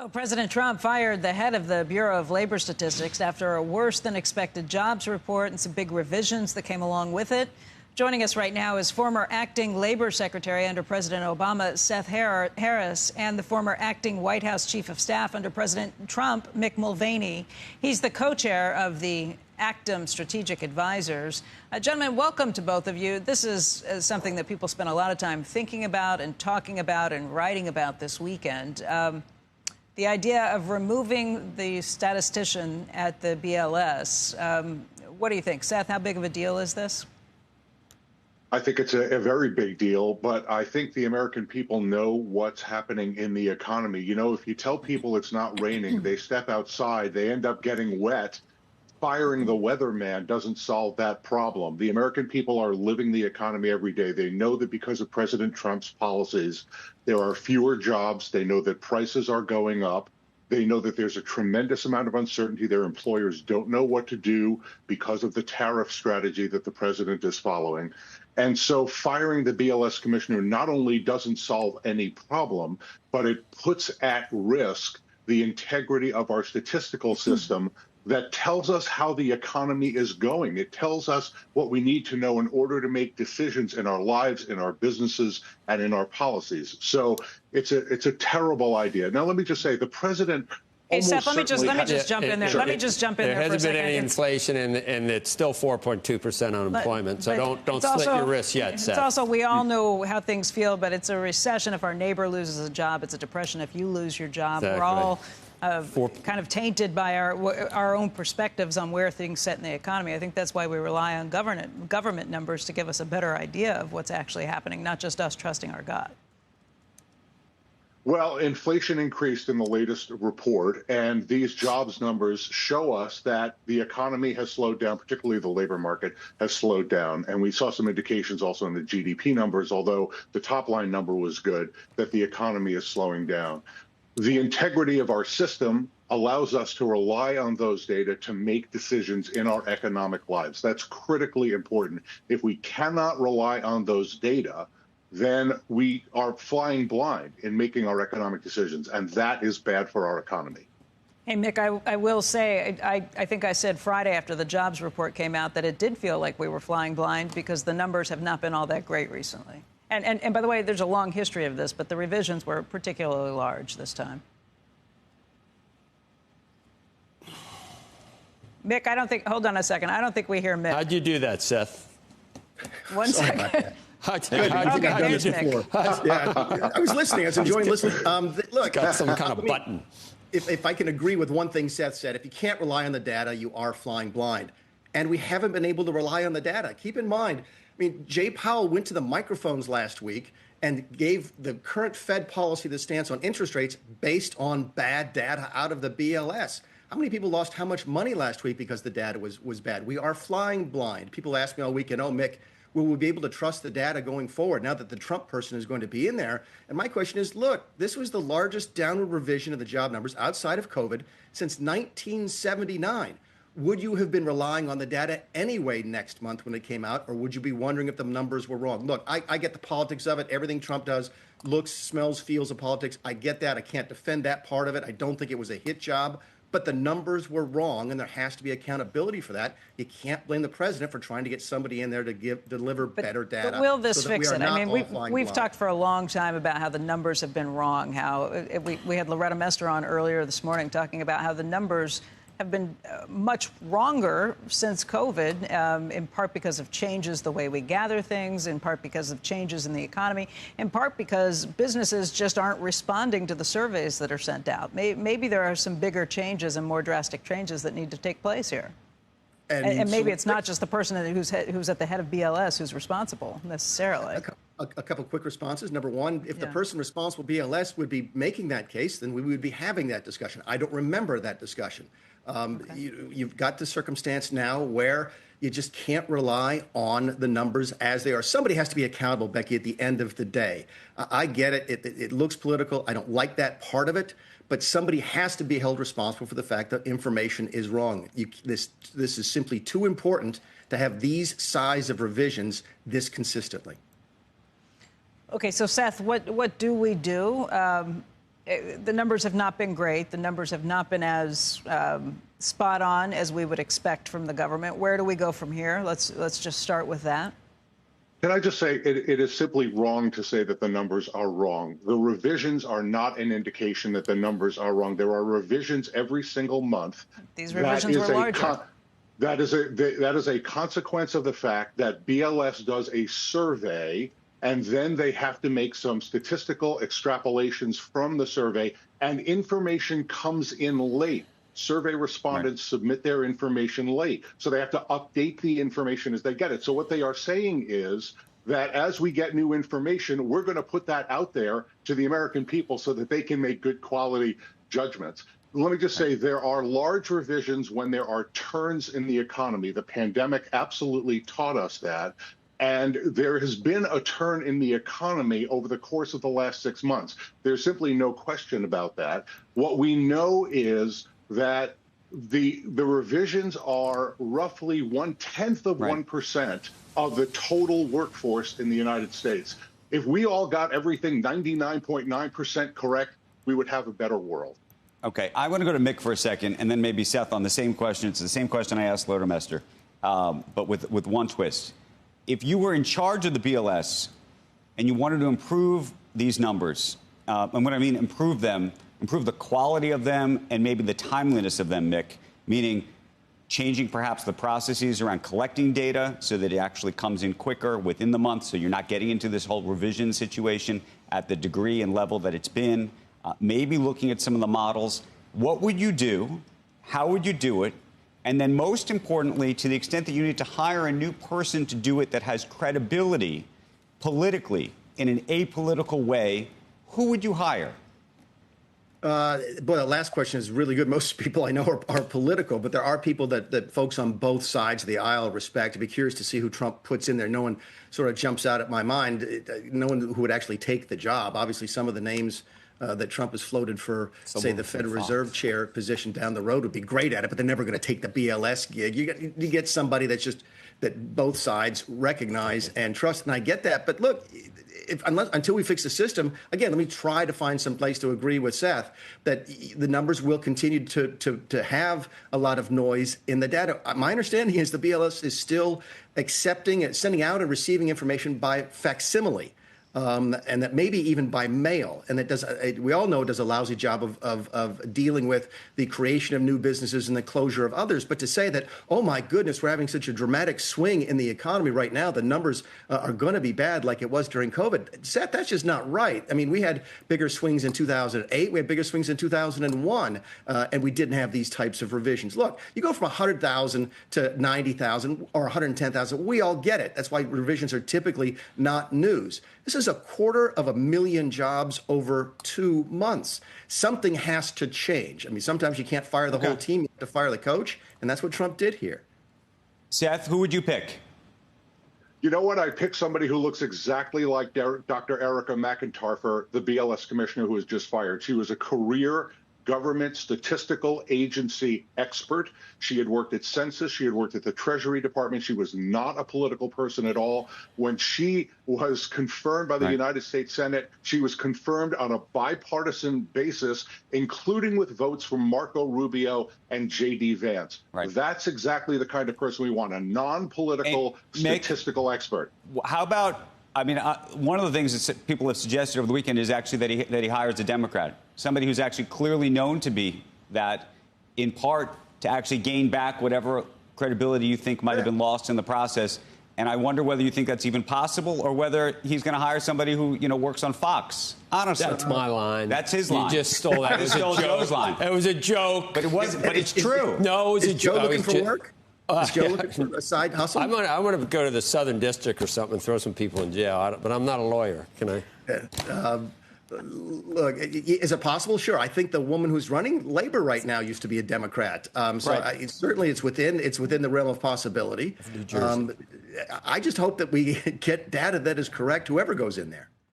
Oh, President Trump fired the head of the Bureau of Labor Statistics after a worse-than-expected jobs report and some big revisions that came along with it. Joining us right now is former acting labor secretary under President Obama, Seth Harris, and the former acting White House chief of staff under President Trump, Mick Mulvaney. He's the co-chair of the Actum Strategic Advisors. Gentlemen, welcome to both of you. This is something that people spent a lot of time thinking about and talking about and writing about this weekend. The idea of removing the statistician at the BLS. What do you think, Seth? How big of a deal is this? I think it's a very big deal, but I think the American people know what's happening in the economy. You know, if you tell people it's not raining, they step outside, they end up getting wet. Firing the weatherman doesn't solve that problem. The American people are living the economy every day. They know that because of President Trump's policies, there are fewer jobs. They know that prices are going up. They know that there's a tremendous amount of uncertainty. Their employers don't know what to do because of the tariff strategy that the president is following. And so firing the BLS commissioner not only doesn't solve any problem, but it puts at risk the integrity of our statistical system that tells us how the economy is going. It tells us what we need to know in order to make decisions in our lives, in our businesses, and in our policies. So it's a terrible idea. Now, let me just say, the president. Hey, Seth, let me just jump in there. Sure. Let me just jump in there for a second. There hasn't been any inflation, and it's still 4.2% unemployment. So don't slit your wrists yet, Seth. It's also, we all know how things feel, but it's a recession if our neighbor loses a job. It's a depression if you lose your job. Exactly. We're all kind of tainted by our own perspectives on where things sit in the economy. I think that's why we rely on government numbers to give us a better idea of what's actually happening, not just us trusting our gut. Well, inflation increased in the latest report, and these jobs numbers show us that the economy has slowed down, particularly the labor market has slowed down. And we saw some indications also in the GDP numbers, although the top line number was good, that the economy is slowing down. The integrity of our system allows us to rely on those data to make decisions in our economic lives. That's critically important. If we cannot rely on those data, then we are flying blind in making our economic decisions, and that is bad for our economy. Hey, Mick, I will say, I think I said Friday after the jobs report came out that it did feel like we were flying blind because the numbers have not been all that great recently. And by the way, there's a long history of this, but the revisions were particularly large this time. Mick, I don't think, hold on a second, I don't think we hear Mick. How'd you do that, Seth? One second. I was listening. I was enjoying listening. Look, got some kind of button. If I can agree with one thing Seth said, if you can't rely on the data, you are flying blind. And we haven't been able to rely on the data. Keep in mind, I mean, Jay Powell went to the microphones last week and gave the current Fed policy the stance on interest rates based on bad data out of the BLS. How many people lost how much money last week because the data was bad? We are flying blind. People ask me all weekend, oh, Mick, will we be able to trust the data going forward now that the Trump person is going to be in there? And my question is, look, this was the largest downward revision of the job numbers outside of COVID since 1979. Would you have been relying on the data anyway next month when it came out, or would you be wondering if the numbers were wrong? Look, I get the politics of it. Everything Trump does looks, smells, feels of politics. I get that. I can't defend that part of it. I don't think it was a hit job. But the numbers were wrong, and there has to be accountability for that. You can't blame the president for trying to get somebody in there to deliver better data. But will this fix it? I mean, we've talked for a long time about how the numbers have been wrong. How we had Loretta Mester on earlier this morning talking about how the numbers have been much wronger since COVID, in part because of changes the way we gather things, in part because of changes in the economy, in part because businesses just aren't responding to the surveys that are sent out. Maybe there are some bigger changes and more drastic changes that need to take place here. And maybe it's not just the person who's at the head of BLS who's responsible necessarily. A couple quick responses. Number one, if the person responsible BLS would be making that case, then we would be having that discussion. I don't remember that discussion. You've got the circumstance now where you just can't rely on the numbers as they are. Somebody has to be accountable, Becky, at the end of the day. I get it. It looks political. I don't like that part of it. But somebody has to be held responsible for the fact that information is wrong. This is simply too important to have these size of revisions this consistently. Okay, so Seth, what do we do? the numbers have not been great. The numbers have not been as spot on as we would expect from the government. Where do we go from here? Let's just start with that. Can I just say it is simply wrong to say that the numbers are wrong. The revisions are not an indication that the numbers are wrong. There are revisions every single month. These revisions were larger. That is a consequence of the fact that BLS does a survey, and then they have to make some statistical extrapolations from the survey, and information comes in late. Survey respondents submit their information late, so they have to update the information as they get it. So what they are saying is that as we get new information, we're going to put that out there to the American people so that they can make good quality judgments. Let me just say there are large revisions when there are turns in the economy. The pandemic absolutely taught us that. And there has been a turn in the economy over the course of the last 6 months. There's simply no question about that. What we know is that the revisions are roughly 1/10 of 1% of the total workforce in the United States. If we all got everything 99.9% correct, we would have a better world. Okay, I want to go to Mick for a second, and then maybe Seth on the same question. It's the same question I asked Lodermester, but with one twist. If you were in charge of the BLS and you wanted to improve these numbers, and what I mean improve them, improve the quality of them and maybe the timeliness of them, Mick, meaning changing perhaps the processes around collecting data so that it actually comes in quicker within the month so you're not getting into this whole revision situation at the degree and level that it's been, maybe looking at some of the models. What would you do? How would you do it? And then most importantly, to the extent that you need to hire a new person to do it that has credibility politically in an apolitical way, who would you hire? Boy, that last question is really good. Most people I know are political, but there are people that folks on both sides of the aisle respect. I'd be curious to see who Trump puts in there. No one sort of jumps out at my mind. No one who would actually take the job. Obviously, some of the names that Trump has floated for, say, the Federal Reserve chair position down the road would be great at it, but they're never going to take the BLS gig. You get somebody that's just that both sides recognize and trust, and I get that. But look, until we fix the system, again, let me try to find some place to agree with Seth that the numbers will continue to have a lot of noise in the data. My understanding is the BLS is still accepting, sending out and receiving information by facsimile. And that maybe even by mail, and that does. We all know it does a lousy job of dealing with the creation of new businesses and the closure of others. But to say that, oh my goodness, we're having such a dramatic swing in the economy right now, the numbers are going to be bad like it was during COVID. Seth, that's just not right. I mean, we had bigger swings in 2008, we had bigger swings in 2001, and we didn't have these types of revisions. Look, you go from 100,000 to 90,000 or 110,000. We all get it. That's why revisions are typically not news. This is 250,000 jobs over 2 months. Something has to change. I mean, sometimes you can't fire the whole team. You have to fire the coach, and that's what Trump did here. Seth, who would you pick? You know what? I picked somebody who looks exactly like Dr. Erica McIntyre, the BLS commissioner who was just fired. She was a career government statistical agency expert. She had worked at Census. She had worked at the Treasury Department. She was not a political person at all. When she was confirmed by the United States Senate, she was confirmed on a bipartisan basis, including with votes from Marco Rubio and J.D. Vance. That's exactly the kind of person we want, a non-political statistical expert. How about, I mean, one of the things that people have suggested over the weekend is actually that he hires a Democrat, somebody who's actually clearly known to be that, in part to actually gain back whatever credibility you think might have been lost in the process. And I wonder whether you think that's even possible, or whether he's going to hire somebody who, works on Fox. Honestly, that's my line. That's his line. You just stole that. It was a joke. Line. It was a joke. But it wasn't. But it's true. No, it was a joke. Joe looking for work? Is Joe looking for a side hustle? I want to go to the Southern District or something and throw some people in jail. But I'm not a lawyer. Can I? Look, is it possible? Sure. I think the woman who's running labor right now used to be a Democrat. Certainly it's within the realm of possibility. I just hope that we get data that is correct, whoever goes in there.